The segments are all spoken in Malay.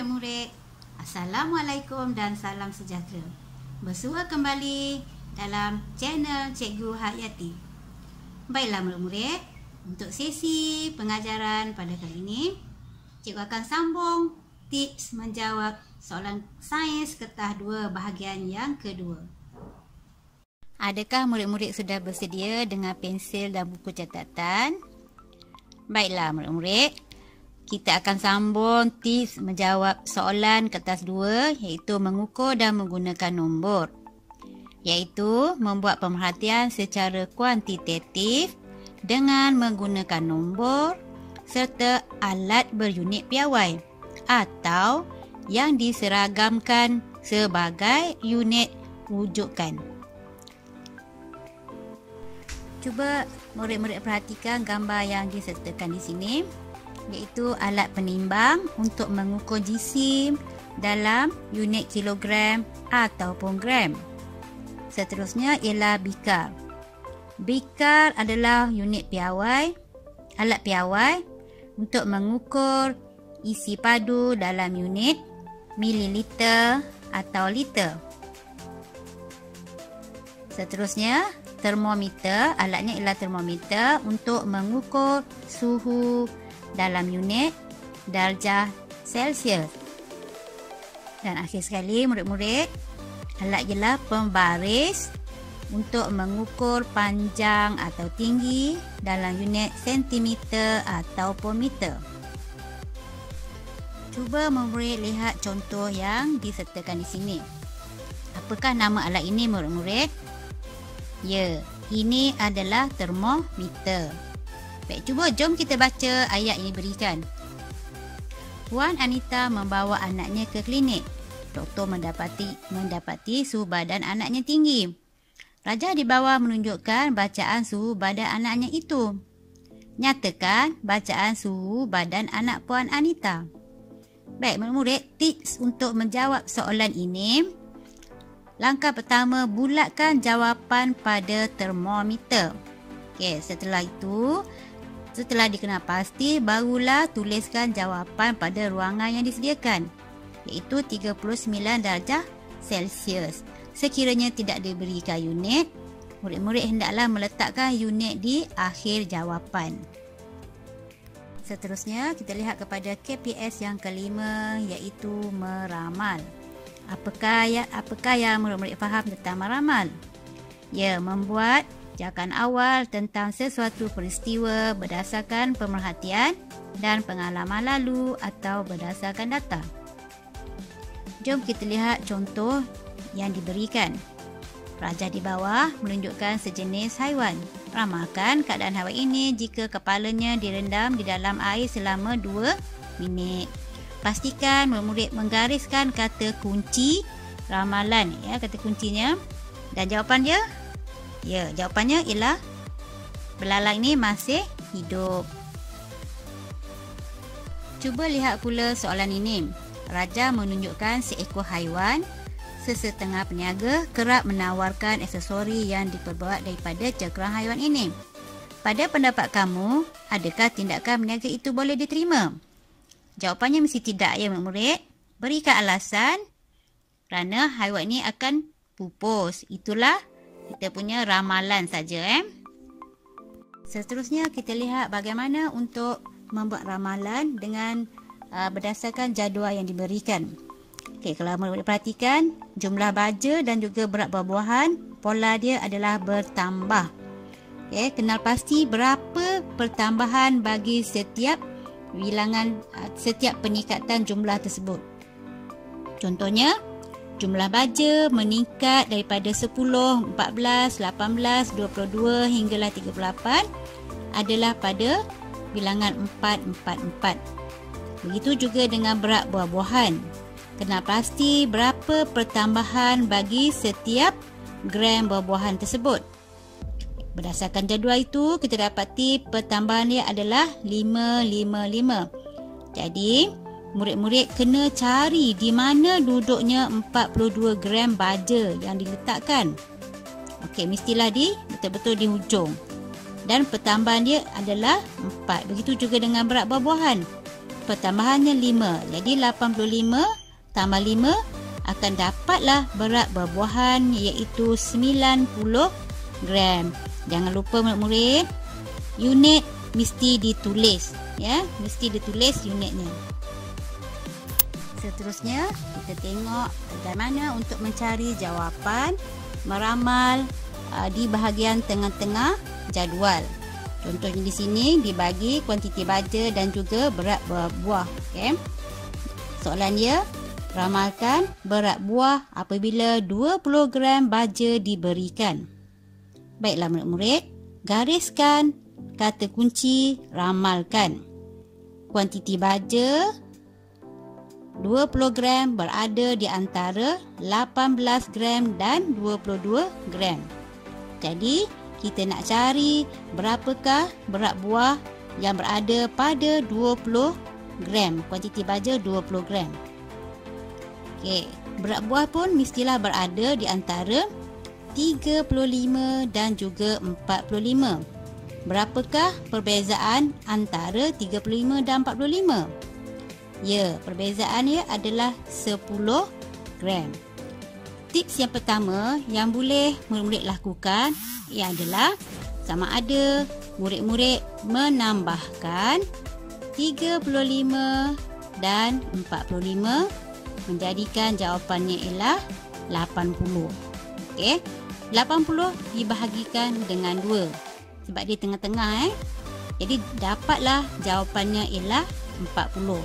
murid-murid. Assalamualaikum dan salam sejahtera. Bersua kembali dalam channel Cikgu Hayati. Baiklah murid-murid, untuk sesi pengajaran pada kali ini, cikgu akan sambung tips menjawab soalan sains kertas 2 bahagian yang kedua. Adakah murid-murid sudah bersedia dengan pensil dan buku catatan? Baiklah murid-murid, kita akan sambung tips menjawab soalan kertas 2 iaitu mengukur dan menggunakan nombor. Iaitu membuat pemerhatian secara kuantitatif dengan menggunakan nombor serta alat berunit piawai atau yang diseragamkan sebagai unit rujukan. Cuba murid-murid perhatikan gambar yang disertakan di sini, iaitu alat penimbang untuk mengukur jisim dalam unit kilogram ataupun gram. Seterusnya ialah bikar. Bikar adalah unit piawai, alat piawai untuk mengukur isi padu dalam unit mililiter atau liter. Seterusnya, termometer. Alatnya ialah termometer untuk mengukur suhu dalam unit darjah Celsius. Dan akhir sekali murid-murid, alat ialah pembaris untuk mengukur panjang atau tinggi dalam unit sentimeter ataupun meter. Cuba murid lihat contoh yang disertakan di sini. Apakah nama alat ini murid-murid? Ya, ini adalah termometer. Baik, cuba jom kita baca ayat yang diberikan. Puan Anita membawa anaknya ke klinik. Doktor mendapati suhu badan anaknya tinggi. Raja di bawah menunjukkan bacaan suhu badan anaknya itu. Nyatakan bacaan suhu badan anak Puan Anita. Baik, murid-murid, tips untuk menjawab soalan ini. Langkah pertama, bulatkan jawapan pada termometer. Okey, setelah itu, setelah dikenal pasti, barulah tuliskan jawapan pada ruangan yang disediakan, iaitu 39 darjah Celsius. Sekiranya tidak diberikan unit, murid-murid hendaklah meletakkan unit di akhir jawapan. Seterusnya, kita lihat kepada KPS yang kelima, iaitu meramal. Apakah yang murid-murid faham tentang meramal? Ya, membuat jawapan awal tentang sesuatu peristiwa berdasarkan pemerhatian dan pengalaman lalu atau berdasarkan data. Jom kita lihat contoh yang diberikan. Raja di bawah menunjukkan sejenis haiwan. Ramalkan keadaan haiwan ini jika kepalanya direndam di dalam air selama 2 minit. Pastikan murid-murid menggariskan kata kunci ramalan, ya, kata kuncinya. Dan jawapan dia? Ya, jawapannya ialah belalang ini masih hidup. Cuba lihat pula soalan ini. Raja menunjukkan seekor haiwan. Sesetengah peniaga kerap menawarkan aksesori yang diperbuat daripada cengkerang haiwan ini. Pada pendapat kamu, adakah tindakan peniaga itu boleh diterima? Jawapannya mesti tidak, ya murid-murid. Berikan alasan kerana haiwan ini akan pupus. Itulah kita punya ramalan saja. Seterusnya kita lihat bagaimana untuk membuat ramalan dengan berdasarkan jadual yang diberikan. Okey, kalau murid-murid perhatikan, jumlah baja dan juga berat buah-buahan, pola dia adalah bertambah. Okey, kenal pasti berapa pertambahan bagi setiap bilangan, setiap peningkatan jumlah tersebut. Contohnya, jumlah baja meningkat daripada 10, 14, 18, 22 hinggalah 38 adalah pada bilangan 444. Begitu juga dengan berat buah-buahan. Kenal pasti berapa pertambahan bagi setiap gram buah-buahan tersebut. Berdasarkan jadual itu, kita dapati pertambahan dia adalah 555. Jadi, murid-murid kena cari di mana duduknya 42 gram baja yang diletakkan. Okey, mestilah betul-betul di hujung. Dan pertambahan dia adalah 4. Begitu juga dengan berat buah-buahan. pertambahannya 5. Jadi 85 tambah 5 akan dapatlah berat buah-buahan iaitu 90 gram. Jangan lupa murid-murid, unit mesti ditulis, ya, mesti ditulis unitnya. Seterusnya kita tengok bagaimana untuk mencari jawapan meramal di bahagian tengah-tengah jadual. Contohnya di sini dibagi kuantiti baja dan juga berat buah. Okay. Soalan dia, ramalkan berat buah apabila 20 gram baja diberikan. Baiklah murid-murid, gariskan kata kunci ramalkan. Kuantiti baja 20 gram berada di antara 18 gram dan 22 gram. Jadi, kita nak cari berapakah berat buah yang berada pada 20 gram. Kuantiti baja 20 gram. Okey, berat buah pun mestilah berada di antara 35 dan juga 45. Berapakah perbezaan antara 35 dan 45? Ya, perbezaannya adalah 10 gram. Tips yang pertama yang boleh murid-murid lakukan ialah sama ada murid-murid menambahkan 35 dan 45 menjadikan jawapannya ialah 80. Okey, 80 dibahagikan dengan 2 sebab dia tengah-tengah Jadi dapatlah jawapannya ialah 40.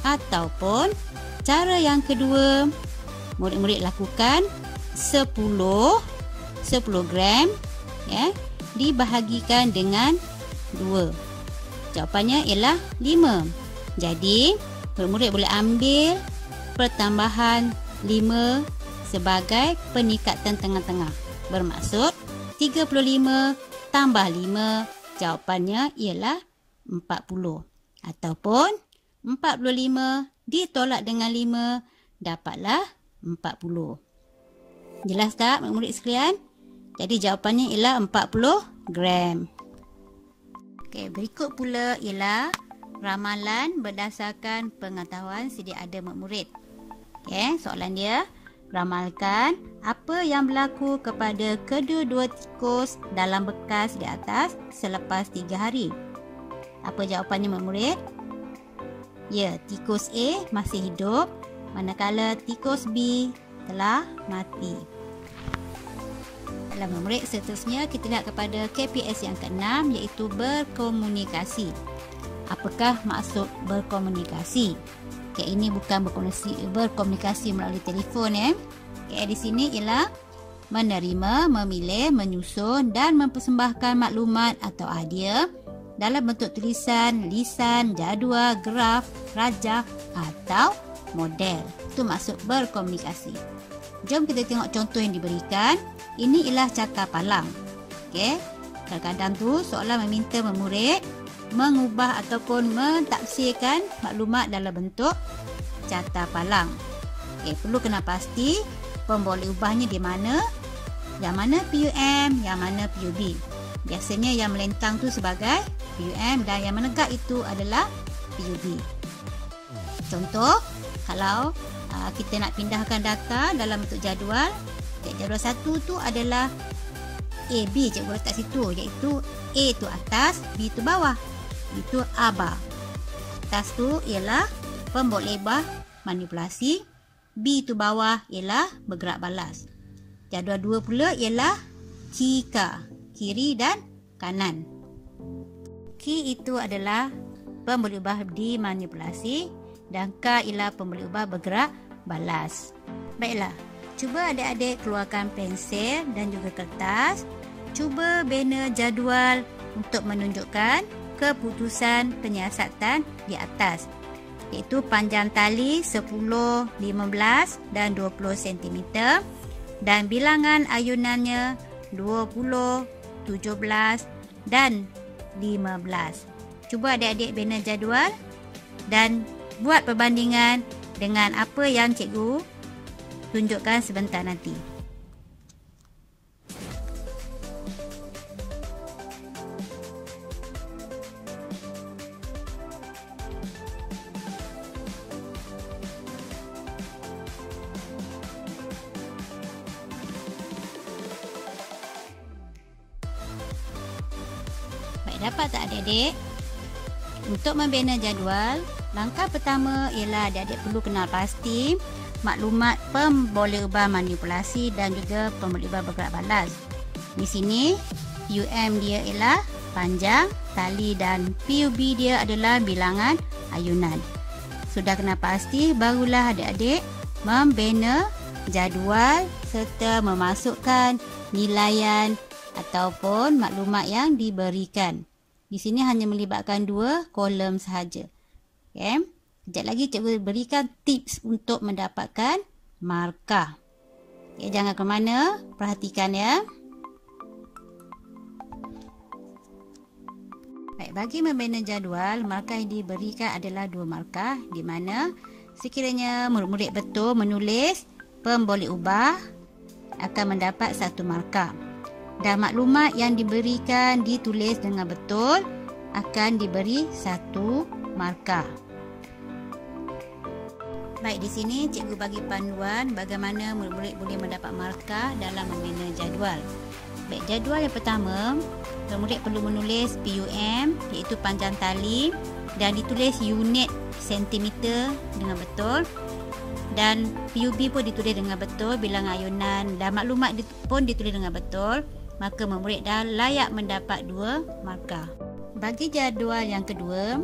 Ataupun cara yang kedua, murid-murid lakukan 10 gram ya, dibahagikan dengan 2. Jawapannya ialah 5. Jadi murid-murid boleh ambil pertambahan 5 sebagai penikatan tengah-tengah. Bermaksud 35 tambah 5, jawapannya ialah 40. Ataupun 45 ditolak dengan 5, dapatlah 40. Jelas tak murid-murid sekalian? Jadi jawapannya ialah 40 gram. Okey, berikut pula ialah ramalan berdasarkan pengetahuan sedia ada murid-murid. Okey, soalan dia, ramalkan apa yang berlaku kepada kedua-dua tikus dalam bekas di atas selepas 3 hari. Apa jawapannya murid-murid? Ya, tikus A masih hidup, manakala tikus B telah mati. Dalam murid, seterusnya kita lihat kepada KPS yang ke-6 iaitu berkomunikasi. Apakah maksud berkomunikasi? Okay, ini bukan berkomunikasi melalui telefon Okay, di sini ialah menerima, memilih, menyusun dan mempersembahkan maklumat atau idea dalam bentuk tulisan, lisan, jadual, graf, rajah atau model. Itu maksud berkomunikasi. Jom kita tengok contoh yang diberikan. Ini ialah carta palang. Okay. Kadang-kadang tu soalan meminta murid mengubah ataupun mentafsirkan maklumat dalam bentuk carta palang. Okay, perlu kena pasti pemboleh ubahnya di mana. Yang mana PUM, yang mana PUB. Biasanya yang melentang tu sebagai PUM dan yang menegak itu adalah PUB. Contoh, kalau kita nak pindahkan data dalam bentuk jadual, jadual 1 tu adalah AB, cikgu letak situ, iaitu A tu atas, B tu bawah. Itu aba. Atas tu ialah pemboleh ubah manipulasi, B tu bawah ialah bergerak balas. Jadual 2 pula ialah kika, kiri dan kanan. Ki itu adalah pemboleh ubah dimanipulasi dan K ialah pemboleh ubah bergerak balas. Baiklah, cuba adik-adik keluarkan pensel dan juga kertas. Cuba bina jadual untuk menunjukkan keputusan penyiasatan di atas, iaitu panjang tali 10, 15 dan 20 cm dan bilangan ayunannya 20, 17 dan 15. Cuba adik-adik bina jadual dan buat perbandingan dengan apa yang cikgu tunjukkan sebentar nanti. Baik, dapat tak adik-adik? Untuk membina jadual, langkah pertama ialah adik-adik perlu kenal pasti maklumat pembolehubah manipulasi dan juga pembolehubah bergerak balas. Di sini PUM dia ialah panjang tali dan PUB dia adalah bilangan ayunan. Sudah kenal pasti, barulah adik-adik membina jadual serta memasukkan nilaian ataupun maklumat yang diberikan. Di sini hanya melibatkan 2 kolom sahaja. Okay. Sekejap lagi cikgu berikan tips untuk mendapatkan markah. Okay, jangan ke mana, perhatikan ya. Baik, bagi membina jadual, markah yang diberikan adalah 2 markah, di mana sekiranya murid-murid betul menulis pembolehubah akan mendapat 1 markah. Dan maklumat yang diberikan ditulis dengan betul akan diberi 1 markah. Baik, di sini cikgu bagi panduan bagaimana murid-murid boleh mendapat markah dalam membina jadual. Baik, jadual yang pertama, murid perlu menulis PUM iaitu panjang tali dan ditulis unit sentimeter dengan betul. Dan PUB pun ditulis dengan betul, bilangan ayunan dan maklumat pun ditulis dengan betul. Maka murid dah layak mendapat 2 markah. Bagi jadual yang kedua,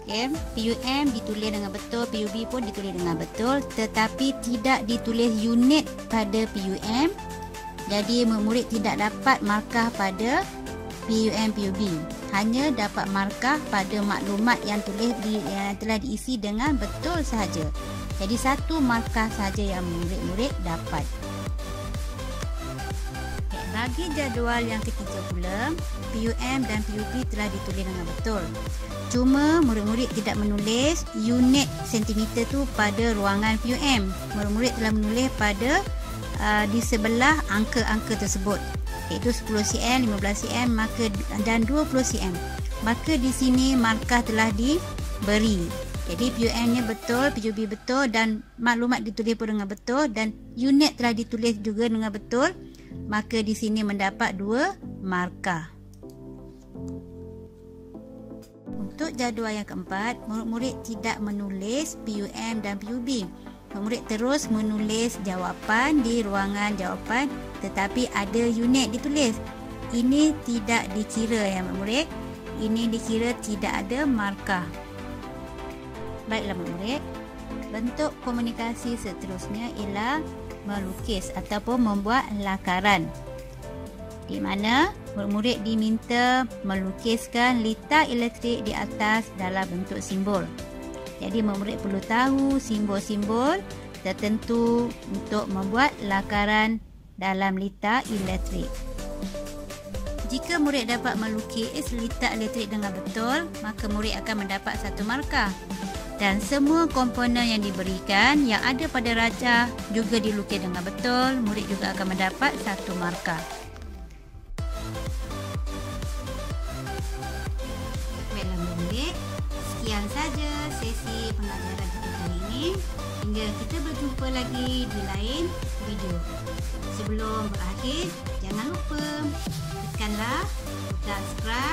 okay, PUM ditulis dengan betul, PUB pun ditulis dengan betul, tetapi tidak ditulis unit pada PUM. Jadi murid tidak dapat markah pada PUM PUB. Hanya dapat markah pada maklumat yang yang telah diisi dengan betul sahaja. Jadi 1 markah sahaja yang murid-murid dapat. Bagi jadual yang ketiga pula, PUM dan PUB telah ditulis dengan betul. Cuma murid-murid tidak menulis unit sentimeter tu pada ruangan PUM. Murid-murid telah menulis pada di sebelah angka-angka tersebut, iaitu 10 cm, 15 cm dan 20 cm. Maka di sini markah telah diberi. Jadi PUM-nya betul, PUB betul dan maklumat ditulis pun dengan betul dan unit telah ditulis juga dengan betul. Maka di sini mendapat 2 markah. Untuk jadual yang keempat, murid-murid tidak menulis PUM dan PUB. Murid terus menulis jawapan di ruangan jawapan tetapi ada unit ditulis. Ini tidak dikira ya murid. Ini dikira tidak ada markah. Baiklah murid, bentuk komunikasi seterusnya ialah melukis ataupun membuat lakaran, di mana murid-murid diminta melukiskan litar elektrik di atas dalam bentuk simbol. Jadi murid perlu tahu simbol-simbol tertentu untuk membuat lakaran dalam litar elektrik. Jika murid dapat melukis litar elektrik dengan betul, maka murid akan mendapat 1 markah. Dan semua komponen yang diberikan yang ada pada rajah juga dilukis dengan betul, murid juga akan mendapat 1 markah. Baiklah murid, sekian saja sesi pengajaran kita kali ini. Hingga kita berjumpa lagi di lain video. Sebelum berakhir, jangan lupa tekanlah subscribe